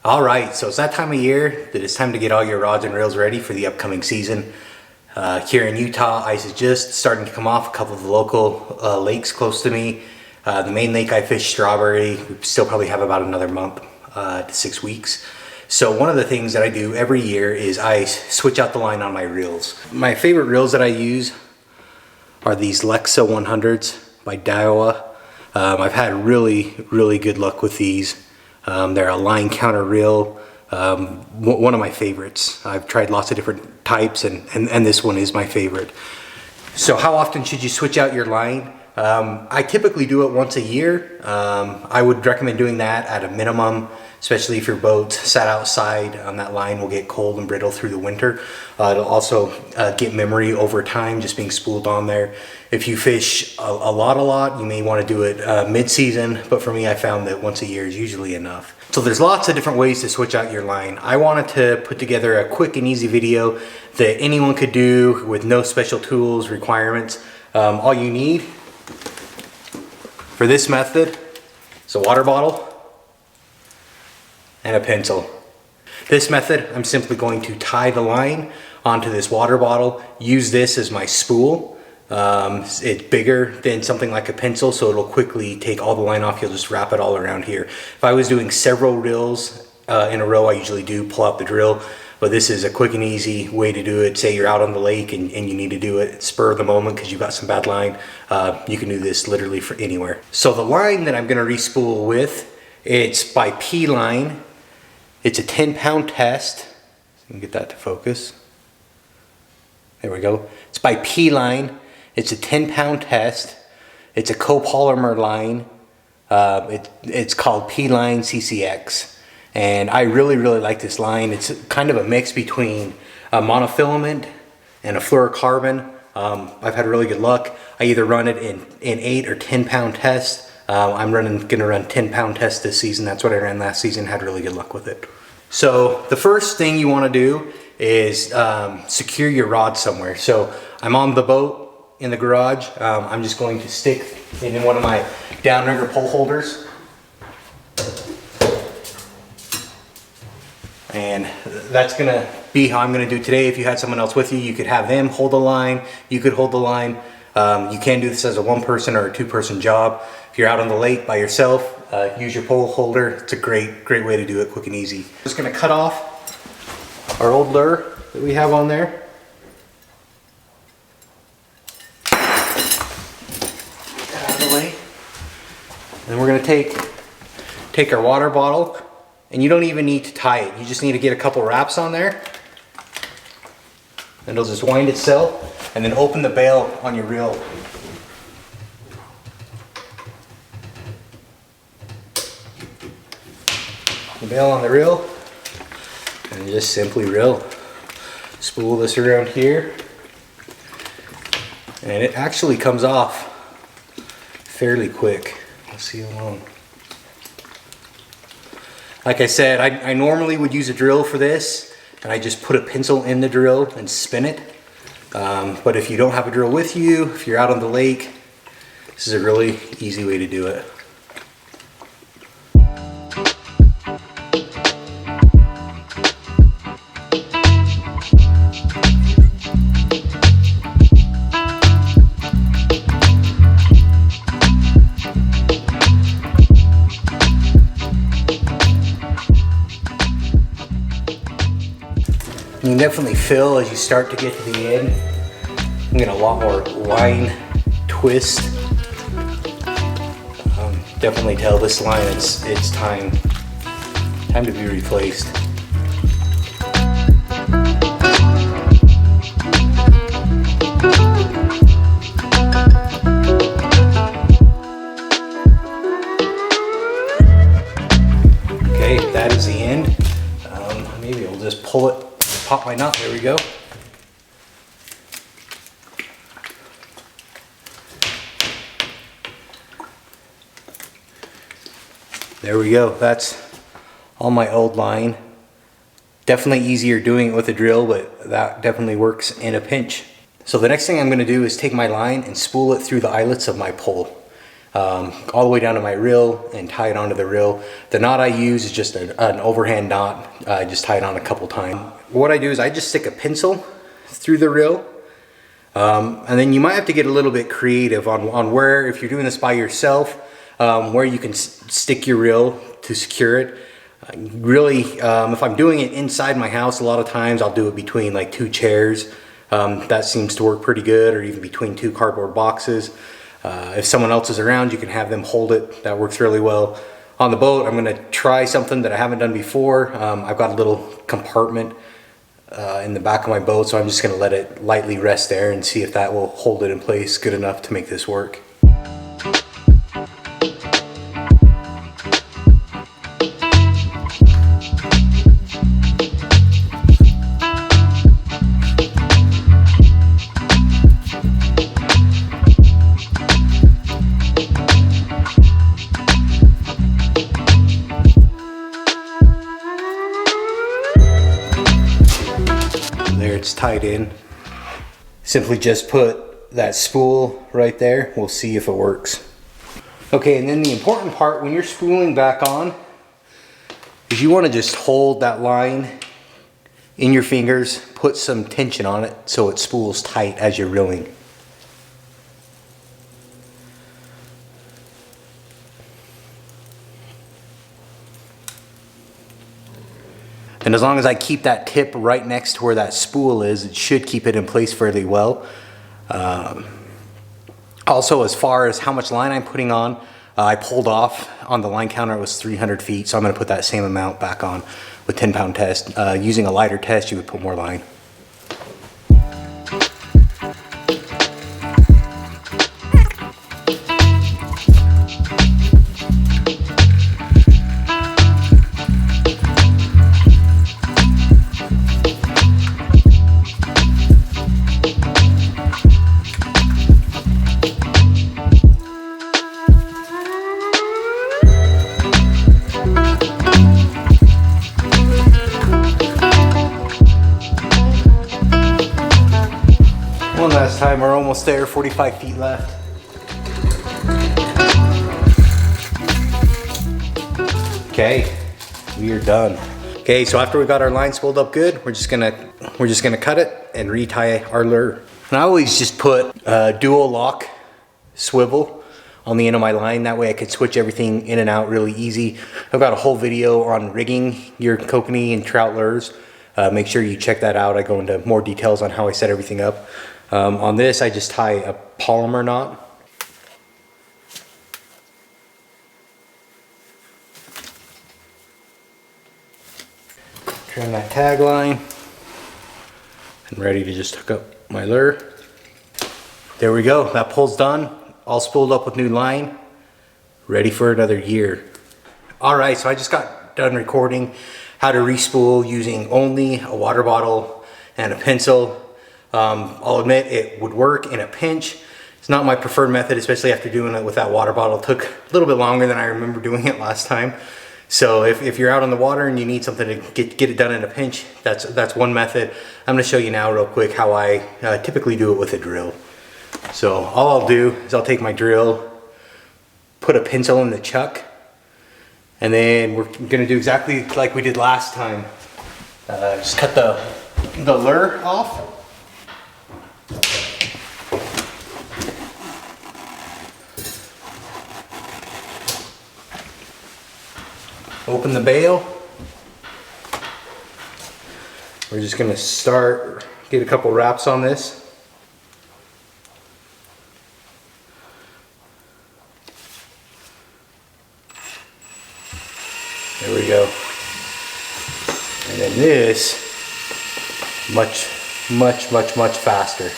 All right, so it's that time of year that it's time to get all your rods and reels ready for the upcoming season. Here in Utah, ice is just starting to come off a couple of the local lakes close to me. The main lake I fish, Strawberry, we still probably have about another month to 6 weeks. So one of the things that I do every year is I switch out the line on my reels. My favorite reels that I use are these Lexa 100s by Daiwa. I've had really good luck with these. They're a line counter reel, one of my favorites. I've tried lots of different types and this one is my favorite. So how often should you switch out your line? I typically do it once a year. I would recommend doing that at a minimum, especially if your boat sat outside. That line will get cold and brittle through the winter. It'll also get memory over time, just being spooled on there. If you fish a lot, you may want to do it mid-season, but for me, I found that once a year is usually enough. So there's lots of different ways to switch out your line. I wanted to put together a quick and easy video that anyone could do with no special tools, requirements. All you need for this method is a water bottle and a pencil. This method, I'm simply going to tie the line onto this water bottle, use this as my spool. It's bigger than something like a pencil, so it'll quickly take all the line off. You'll just wrap it all around here. If I was doing several reels in a row, I usually do pull out the drill, but this is a quick and easy way to do it. Say you're out on the lake and you need to do it spur of the moment because you've got some bad line. You can do this literally for anywhere. So the line that I'm gonna re-spool with, it's by P-Line. It's a 10-pound test. You can get that to focus. There we go. It's by P-Line. It's a 10-pound test. It's a copolymer line. It's called P-Line CCX. And I really like this line. It's kind of a mix between a monofilament and a fluorocarbon. I've had really good luck. I either run it in 8 or 10-pound tests. I'm gonna run 10-pound tests this season. That's what I ran last season, had really good luck with it. So the first thing you wanna do is secure your rod somewhere. So I'm on the boat in the garage. I'm just going to stick it in one of my downrigger pole holders. And that's gonna be how I'm gonna do today. If you had someone else with you, you could have them hold the line, you could hold the line. You can do this as a one-person or a two-person job. If you're out on the lake by yourself, use your pole holder. It's a great way to do it, quick and easy. Just gonna cut off our old lure that we have on there. Get out of the way. And we're gonna take our water bottle, and you don't even need to tie it. You just need to get a couple wraps on there. And it'll just wind itself. And then open the bail on your reel. The bail on the reel, and just simply reel. Spool this around here, and it actually comes off fairly quick. Let's see how long. Like I said, I normally would use a drill for this, and I just put a pencil in the drill and spin it. But if you don't have a drill with you, if you're out on the lake, this is a really easy way to do it. You can definitely feel as you start to get to the end. I'm getting a lot more line twist. Definitely tell this line it's time to be replaced. Okay, that is the end. Maybe I'll just pull it. Pop my knot, there we go. There we go, that's all my old line. Definitely easier doing it with a drill, but that definitely works in a pinch. So the next thing I'm going to do is take my line and spool it through the eyelets of my pole. all the way down to my reel and tie it onto the reel. The knot I use is just an overhand knot. I just tie it on a couple times. What I do is I just stick a pencil through the reel. And then you might have to get a little bit creative on where, if you're doing this by yourself, where you can stick your reel to secure it. Really, if I'm doing it inside my house, a lot of times I'll do it between like 2 chairs. That seems to work pretty good, or even between 2 cardboard boxes. If someone else is around, you can have them hold it. That works really well. On the boat, I'm gonna try something that I haven't done before. I've got a little compartment in the back of my boat, so I'm just gonna let it lightly rest there and see if that will hold it in place good enough to make this work. There, it's tied in. Simply just put that spool right there. We'll see if it works. Okay, and then the important part when you're spooling back on is you want to just hold that line in your fingers, put some tension on it so it spools tight as you're reeling. And as long as I keep that tip right next to where that spool is, it should keep it in place fairly well. Also, as far as how much line I'm putting on, I pulled off on the line counter, it was 300 feet, so I'm going to put that same amount back on with 10-pound test. Using a lighter test, you would put more line. One last time, we're almost there, 45 feet left. Okay, we are done. Okay, so after we got our line spooled up good, we're just gonna cut it and retie our lure. And I always just put a dual lock swivel on the end of my line. That way I could switch everything in and out really easy. I've got a whole video on rigging your kokanee and trout lures. Make sure you check that out. I go into more details on how I set everything up. On this, I just tie a polymer knot. Trim that tag line. And ready to just hook up my lure. There we go, that pull's done. All spooled up with new line. Ready for another year. All right, so I just got done recording how to re-spool using only a water bottle and a pencil. I'll admit it would work in a pinch. It's not my preferred method, especially after doing it with that water bottle. It took a little bit longer than I remember doing it last time. So if you're out on the water and you need something to get it done in a pinch, that's one method. I'm gonna show you now real quick how I typically do it with a drill. So all I'll do is I'll take my drill, put a pencil in the chuck, and then we're gonna do exactly like we did last time. Just cut the lure off. Open the bail. We're just gonna get a couple wraps on this. There we go. And then this, much faster.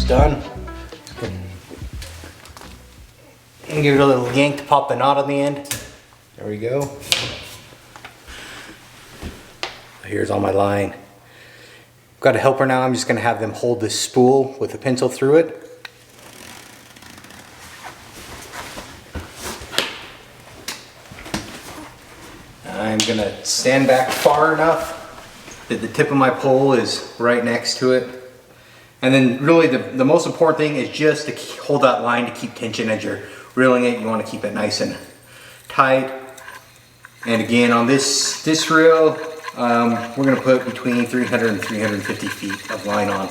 Done. And give it a little yank to pop the knot on the end. There we go. Here's all my line. Got a helper now. I'm just going to have them hold this spool with a pencil through it. I'm going to stand back far enough that the tip of my pole is right next to it. And then really the most important thing is just to hold that line to keep tension as you're reeling it. You want to keep it nice and tight. And again, on this reel, we're going to put between 300 and 350 feet of line on.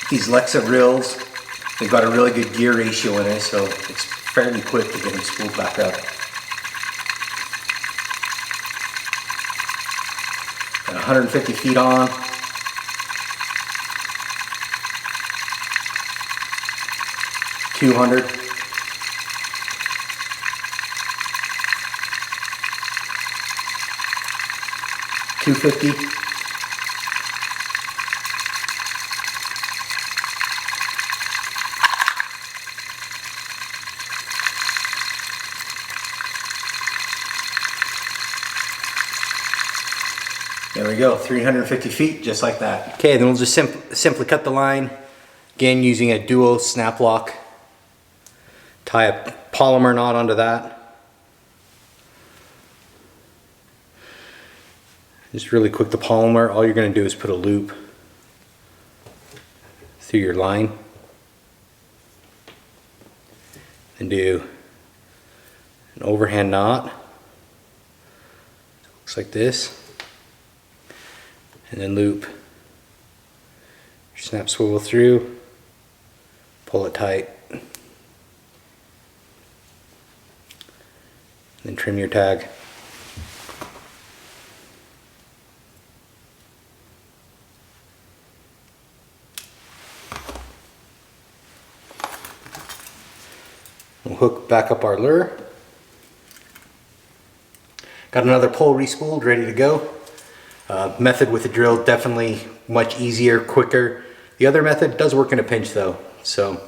These Lexa reels, they've got a really good gear ratio in it, so it's fairly quick to get them spooled back up. Got 150 feet on. $200. $250. There we go, 350 feet, just like that. Okay, then we'll just simply cut the line, again using a duo snap lock. Tie a polymer knot onto that. Just really quick, the polymer, all you're going to do is put a loop through your line and do an overhand knot. Looks like this. And then loop your snap swivel through, pull it tight, then trim your tag. We'll hook back up our lure. Got another pole re-spooled, ready to go. Method with the drill, definitely much easier, quicker. The other method does work in a pinch though. So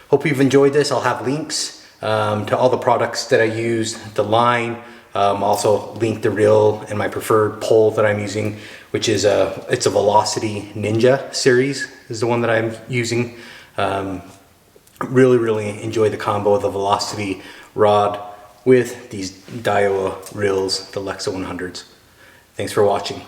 hope you've enjoyed this. I'll have links to all the products that I use, the line, also link the reel and my preferred pole that I'm using, which is it's a Velocity Ninja series is the one that I'm using. Really enjoy the combo of the Velocity rod with these Daiwa reels, the Lexa 100s. Thanks for watching.